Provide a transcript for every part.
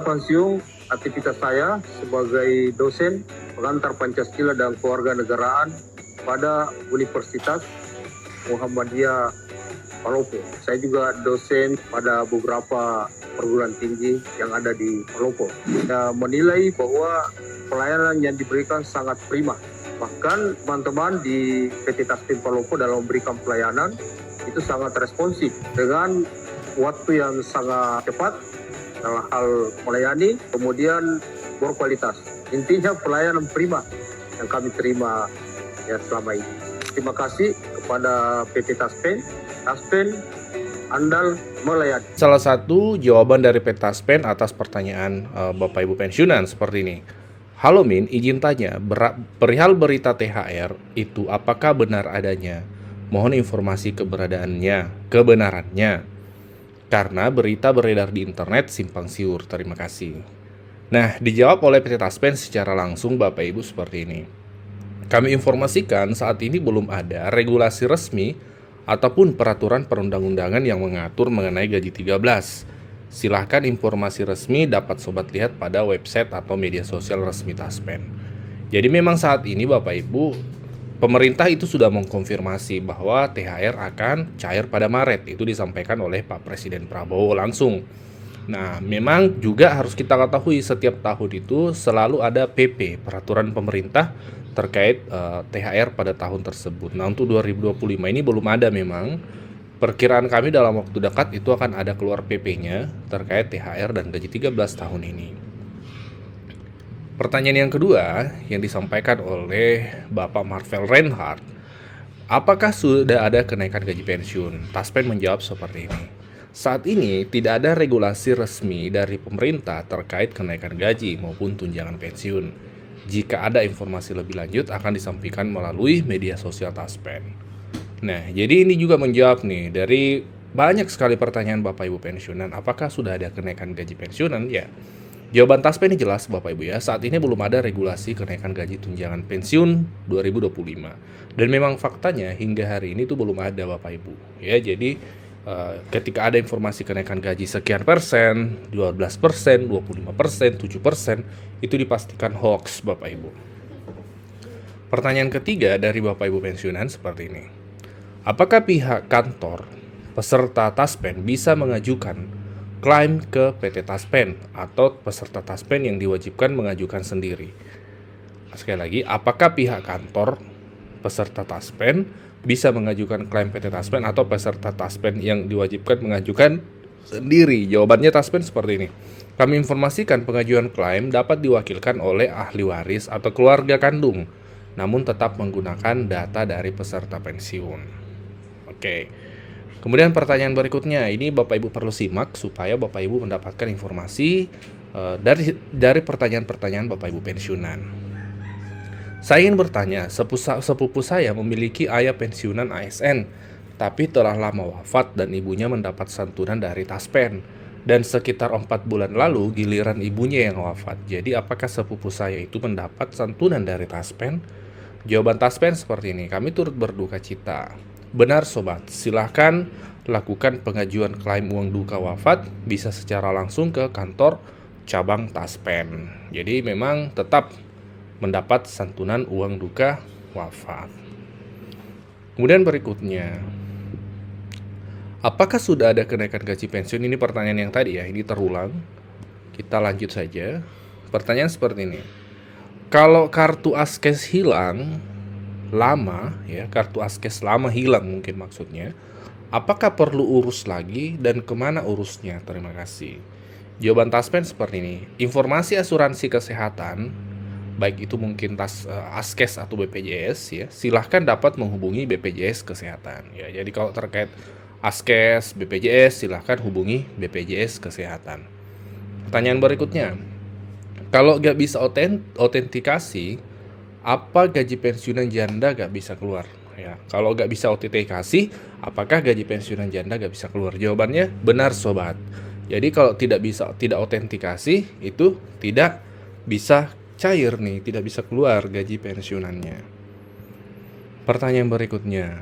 Setelah pensiun, aktivitas saya sebagai dosen pengantar Pancasila dan Kewarganegaraan pada Universitas Muhammadiyah Palopo. Saya juga dosen pada beberapa perguruan tinggi yang ada di Palopo. Saya menilai bahwa pelayanan yang diberikan sangat prima. Bahkan teman-teman di PT Taspen Palopo dalam memberikan pelayanan itu sangat responsif dengan waktu yang sangat cepat dalam hal melayani, kemudian berkualitas. Intinya pelayanan prima yang kami terima ya selama ini. Terima kasih kepada PT Taspen. Taspen andal melayani. Salah satu jawaban dari PT Taspen atas pertanyaan Bapak Ibu pensiunan seperti ini. Halo Min, izin tanya, perihal berita THR itu apakah benar adanya? Mohon informasi kebenarannya. Karena berita beredar di internet simpang siur. Terima kasih. Nah, dijawab oleh PT Taspen secara langsung Bapak Ibu seperti ini. Kami informasikan saat ini belum ada regulasi resmi ataupun peraturan perundang-undangan yang mengatur mengenai gaji 13. Silahkan informasi resmi dapat sobat lihat pada website atau media sosial resmi Taspen. Jadi memang saat ini Bapak Ibu, pemerintah itu sudah mengkonfirmasi bahwa THR akan cair pada Maret. Itu disampaikan oleh Pak Presiden Prabowo langsung. Nah, memang juga harus kita ketahui setiap tahun itu selalu ada PP, peraturan pemerintah terkait THR pada tahun tersebut. Nah, untuk 2025 ini belum ada memang. Perkiraan kami dalam waktu dekat itu akan ada keluar PP-nya terkait THR dan gaji 13 tahun ini. Pertanyaan yang kedua yang disampaikan oleh Bapak Marvel Reinhardt, apakah sudah ada kenaikan gaji pensiun? Taspen menjawab seperti ini. Saat ini tidak ada regulasi resmi dari pemerintah terkait kenaikan gaji maupun tunjangan pensiun. Jika ada informasi lebih lanjut akan disampaikan melalui media sosial Taspen. Nah, jadi ini juga menjawab nih dari banyak sekali pertanyaan Bapak Ibu pensiunan, apakah sudah ada kenaikan gaji pensiunan? Ya. Jawaban Taspen ini jelas Bapak Ibu ya, saat ini belum ada regulasi kenaikan gaji tunjangan pensiun 2025. Dan memang faktanya hingga hari ini tuh belum ada Bapak Ibu. Ya, jadi ketika ada informasi kenaikan gaji sekian persen, 12%, 25%, 7%, itu dipastikan hoax Bapak Ibu. Pertanyaan ketiga dari Bapak Ibu pensiunan seperti ini. Apakah pihak kantor peserta Taspen bisa mengajukan klaim ke PT Taspen atau peserta Taspen yang diwajibkan mengajukan sendiri? Sekali lagi, apakah pihak kantor peserta Taspen bisa mengajukan klaim PT Taspen atau peserta Taspen yang diwajibkan mengajukan sendiri? Jawabannya Taspen seperti ini. Kami informasikan pengajuan klaim dapat diwakilkan oleh ahli waris atau keluarga kandung, namun tetap menggunakan data dari peserta pensiun. Oke. Kemudian pertanyaan berikutnya, ini Bapak Ibu perlu simak supaya Bapak Ibu mendapatkan informasi dari pertanyaan-pertanyaan Bapak Ibu pensiunan. Saya ingin bertanya, sepupu saya memiliki ayah pensiunan ASN, tapi telah lama wafat dan ibunya mendapat santunan dari Taspen. Dan sekitar 4 bulan lalu giliran ibunya yang wafat. Jadi apakah sepupu saya itu mendapat santunan dari Taspen? Jawaban Taspen seperti ini, kami turut berduka cita. Benar sobat, silahkan lakukan pengajuan klaim uang duka wafat bisa secara langsung ke kantor cabang Taspen. Jadi memang tetap mendapat santunan uang duka wafat. Kemudian berikutnya, apakah sudah ada kenaikan gaji pensiun? Ini pertanyaan yang tadi ya, ini terulang. Kita lanjut saja. Pertanyaan seperti ini. Kalau kartu Askes hilang lama ya, kartu Askes lama hilang mungkin maksudnya, apakah perlu urus lagi dan kemana urusnya? Terima kasih. Jawaban Taspen seperti ini. Informasi asuransi kesehatan, baik itu mungkin Askes atau BPJS ya, silahkan dapat menghubungi BPJS Kesehatan ya. Jadi kalau terkait Askes, BPJS, silahkan hubungi BPJS Kesehatan. Pertanyaan berikutnya, kalau nggak bisa autentikasi, apa gaji pensiunan janda nggak bisa keluar? Ya, kalau nggak bisa autentikasi, apakah gaji pensiunan janda nggak bisa keluar? Jawabannya benar sobat. Jadi kalau tidak autentikasi, itu tidak bisa cair nih, tidak bisa keluar gaji pensiunannya. Pertanyaan berikutnya,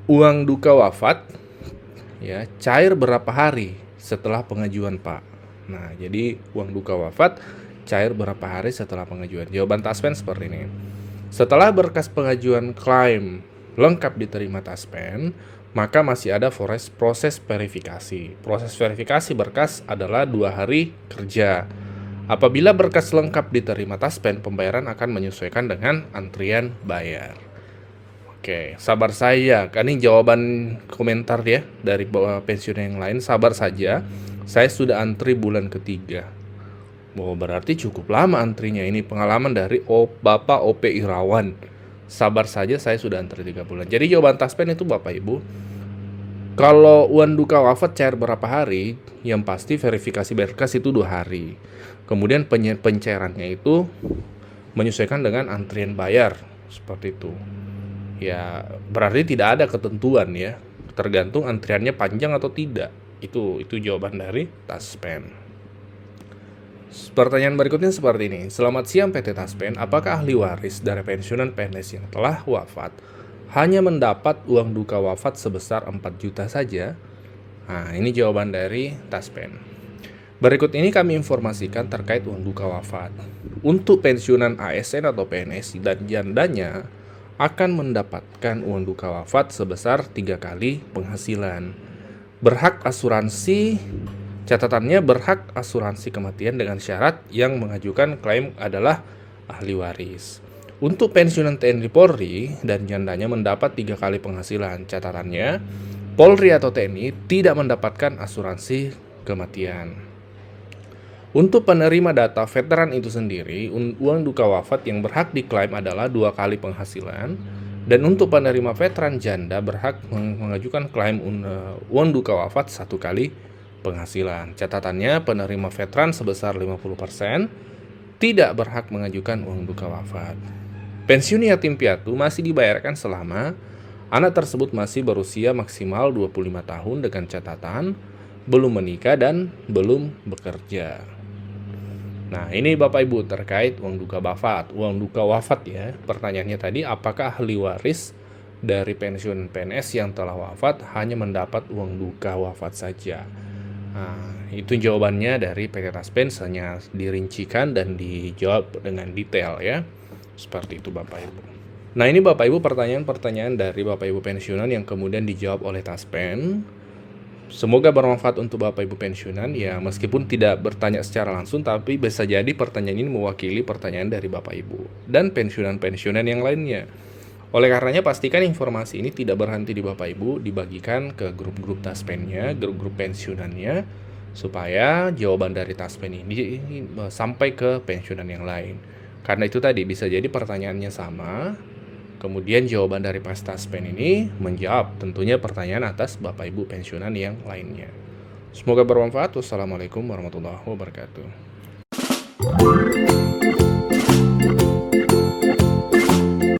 uang duka wafat ya cair berapa hari setelah pengajuan, Pak? Nah, jadi uang duka wafat cair berapa hari setelah pengajuan? Jawaban Taspen seperti ini. Setelah berkas pengajuan klaim lengkap diterima Taspen, maka masih ada proses verifikasi. Proses verifikasi berkas adalah 2 hari kerja. Apabila berkas lengkap diterima Taspen, pembayaran akan menyesuaikan dengan antrian bayar. Oke, sabar saya. Kan ini jawaban komentar ya dari pensiun yang lain. Sabar saja, saya sudah antri bulan ketiga. Oh, berarti cukup lama antrinya. Ini pengalaman dari Bapak OP Irawan. Sabar saja, saya sudah antri 3 bulan. Jadi jawaban Taspen itu Bapak Ibu, kalau uang duka wafat cair berapa hari, yang pasti verifikasi berkas itu 2 hari. Kemudian pencairannya itu menyesuaikan dengan antrian bayar, seperti itu. Ya, berarti tidak ada ketentuan ya, tergantung antriannya panjang atau tidak. Itu jawaban dari Taspen. Pertanyaan berikutnya seperti ini. Selamat siang PT Taspen, apakah ahli waris dari pensiunan PNS yang telah wafat hanya mendapat uang duka wafat sebesar 4 juta saja? Nah, ini jawaban dari Taspen. Berikut ini kami informasikan terkait uang duka wafat. Untuk pensiunan ASN atau PNS dan jandanya akan mendapatkan uang duka wafat sebesar 3 kali penghasilan. Berhak asuransi, catatannya berhak asuransi kematian dengan syarat yang mengajukan klaim adalah ahli waris. Untuk pensiunan TNI Polri dan jandanya mendapat 3 kali penghasilan. Catatannya, Polri atau TNI tidak mendapatkan asuransi kematian. Untuk penerima data veteran itu sendiri, uang duka wafat yang berhak diklaim adalah 2 kali penghasilan. Dan untuk penerima veteran janda berhak mengajukan klaim uang duka wafat 1 kali penghasilan. Catatannya, penerima veteran sebesar 50% tidak berhak mengajukan uang duka wafat. Pensiun yatim piatu masih dibayarkan selama anak tersebut masih berusia maksimal 25 tahun dengan catatan belum menikah dan belum bekerja. Nah, ini Bapak Ibu terkait uang duka wafat. Uang duka wafat ya, pertanyaannya tadi, apakah ahli waris dari pensiun PNS yang telah wafat hanya mendapat uang duka wafat saja? Nah, itu jawabannya dari PT Taspen, hanya dirincikan dan dijawab dengan detail ya. Seperti itu Bapak Ibu. Nah, ini Bapak Ibu pertanyaan-pertanyaan dari Bapak Ibu pensiunan yang kemudian dijawab oleh Taspen. Semoga bermanfaat untuk Bapak Ibu pensiunan ya, meskipun tidak bertanya secara langsung, tapi bisa jadi pertanyaan ini mewakili pertanyaan dari Bapak Ibu dan pensiunan-pensiunan yang lainnya. Oleh karenanya pastikan informasi ini tidak berhenti di Bapak Ibu, dibagikan ke grup-grup Taspennya, grup-grup pensiunannya, supaya jawaban dari Taspen ini sampai ke pensiunan yang lain. Karena itu tadi bisa jadi pertanyaannya sama, kemudian jawaban dari Mas Taspen ini menjawab tentunya pertanyaan atas Bapak Ibu pensiunan yang lainnya. Semoga bermanfaat. Wassalamualaikum warahmatullahi wabarakatuh.